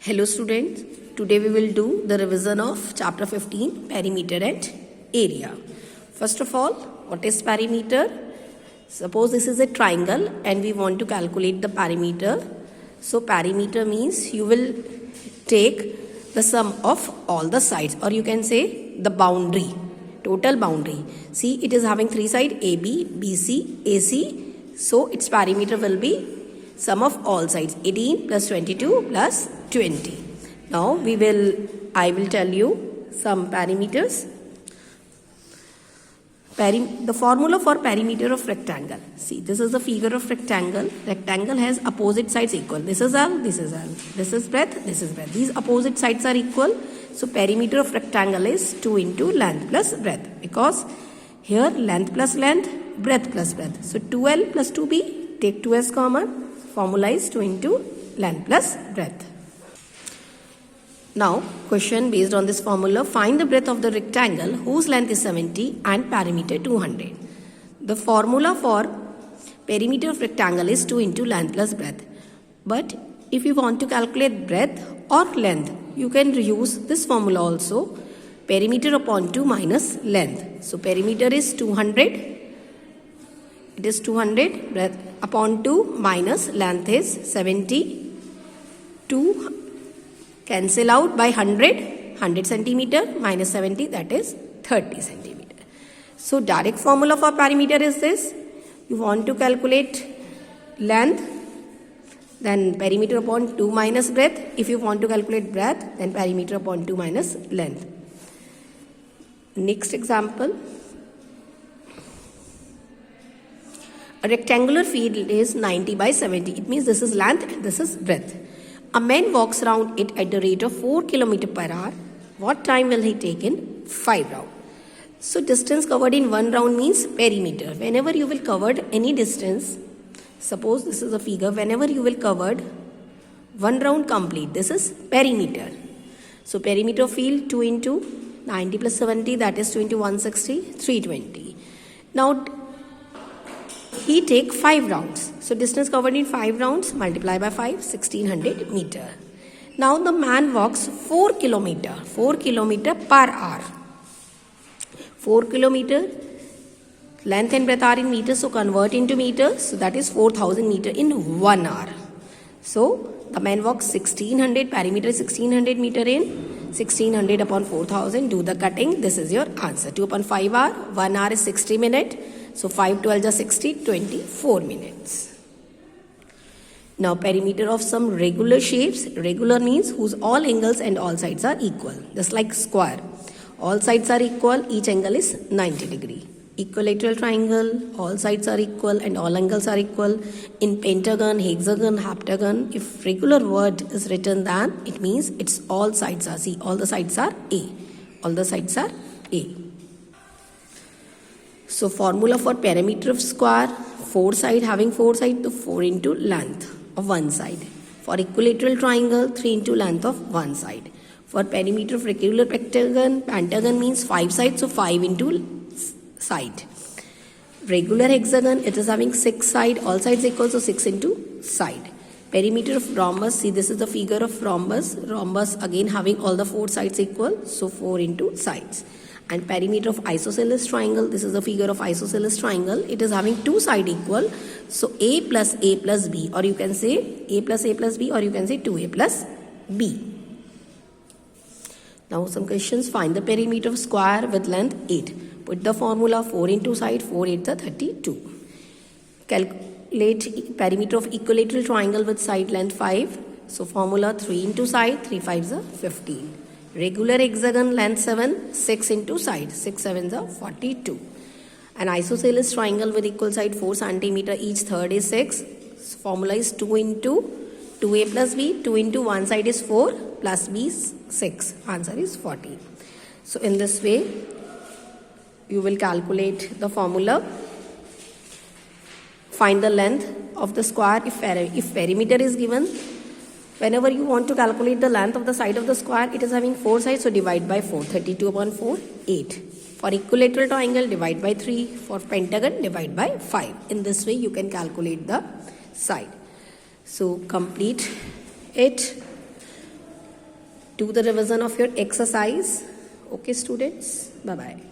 Hello students, today we will do the revision of chapter 15 perimeter and area. First of all, what is perimeter? Suppose this is a triangle and we want to calculate the perimeter. So perimeter means you will take the sum of all the sides, or you can say the boundary, total boundary. See, it is having three sides AB, BC, AC. So its perimeter will be sum of all sides 18 plus 22 plus 20. Now I will tell you some perimeters. The formula for perimeter of rectangle. See, this is the figure of rectangle. Rectangle has opposite sides equal. This is L, this is L. This is breadth, this is breadth. These opposite sides are equal. So perimeter of rectangle is 2 into length plus breadth. Because here length plus length, breadth plus breadth. So 2L plus 2B, take 2 as common. Formula is 2 into length plus breadth. Now, question based on this formula, find the breadth of the rectangle whose length is 70 and perimeter 200. The formula for perimeter of rectangle is 2 into length plus breadth. But if you want to calculate breadth or length, you can use this formula also. Perimeter upon 2 minus length. So, perimeter is 200. It is 200 breadth upon 2 minus length is 70. 2 cancel out by 100 centimeter minus 70, that is 30 centimeter. So direct formula for perimeter is this. You want to calculate length, then perimeter upon 2 minus breadth. If you want to calculate breadth, then perimeter upon 2 minus length. Next example. A rectangular field is 90 by 70. It means this is length and this is breadth. A man walks around it at the rate of 4 km per hour. What time will he take in 5 rounds? So distance covered in 1 round means perimeter. Whenever you will cover any distance, suppose this is a figure, whenever you will cover 1 round complete, this is perimeter. So perimeter of field 2 into 90 plus 70, that is 2 into 160, 320. Now he take 5 rounds. So distance covered in 5 rounds, multiply by 5, 1600 meter. Now the man walks 4 km per hour. 4 km, length and breadth are in meters, so convert into meters. So that is 4000 meter in 1 hour. So the man walks 1600, perimeter is 1600 meter in 1600 upon 4000. Do the cutting. This is your answer. 2 upon 5 hour, 1 hour is 60 minutes. So 5 12 is 60, 24 minutes. Now perimeter of some regular shapes. Regular means whose all angles and all sides are equal. Just like square. All sides are equal, each angle is 90 degree. Equilateral triangle, all sides are equal and all angles are equal. In pentagon, hexagon, heptagon, if regular word is written, then it means it's all sides are C. All the sides are A. All the sides are A. So formula for perimeter of square, 4 side having 4 side, to 4 into length of one side. For equilateral triangle, 3 into length of one side. For perimeter of regular pentagon means 5 sides, so 5 into side. Regular hexagon, it is having 6 side, all sides equal, so 6 into side. Perimeter of rhombus, see this is the figure of rhombus. Rhombus again having all the 4 sides equal, so 4 into sides. And perimeter of isosceles triangle, this is the figure of isosceles triangle. It is having 2 sides equal. So A plus B, or you can say A plus B, or you can say 2A plus B. Now some questions. Find the perimeter of square with length 8. Put the formula 4 into side, 4 8 is 32. Calculate perimeter of equilateral triangle with side length 5. So formula 3 into side, 3 5 is 15. Regular hexagon length 7, 6 into side, 6 7 is 42. An isosceles triangle with equal side 4 cm, each third is 6. So formula is 2 into 2A plus B, 2 into one side is 4, plus B is 6. Answer is 40. So in this way, you will calculate the formula. Find the length of the square if perimeter is given. Whenever you want to calculate the length of the side of the square, it is having 4 sides, so divide by 4. 32 upon 4, 8. For equilateral triangle, divide by 3. For pentagon, divide by 5. In this way, you can calculate the side. So complete it. do the revision of your exercise. Okay, students. Bye bye.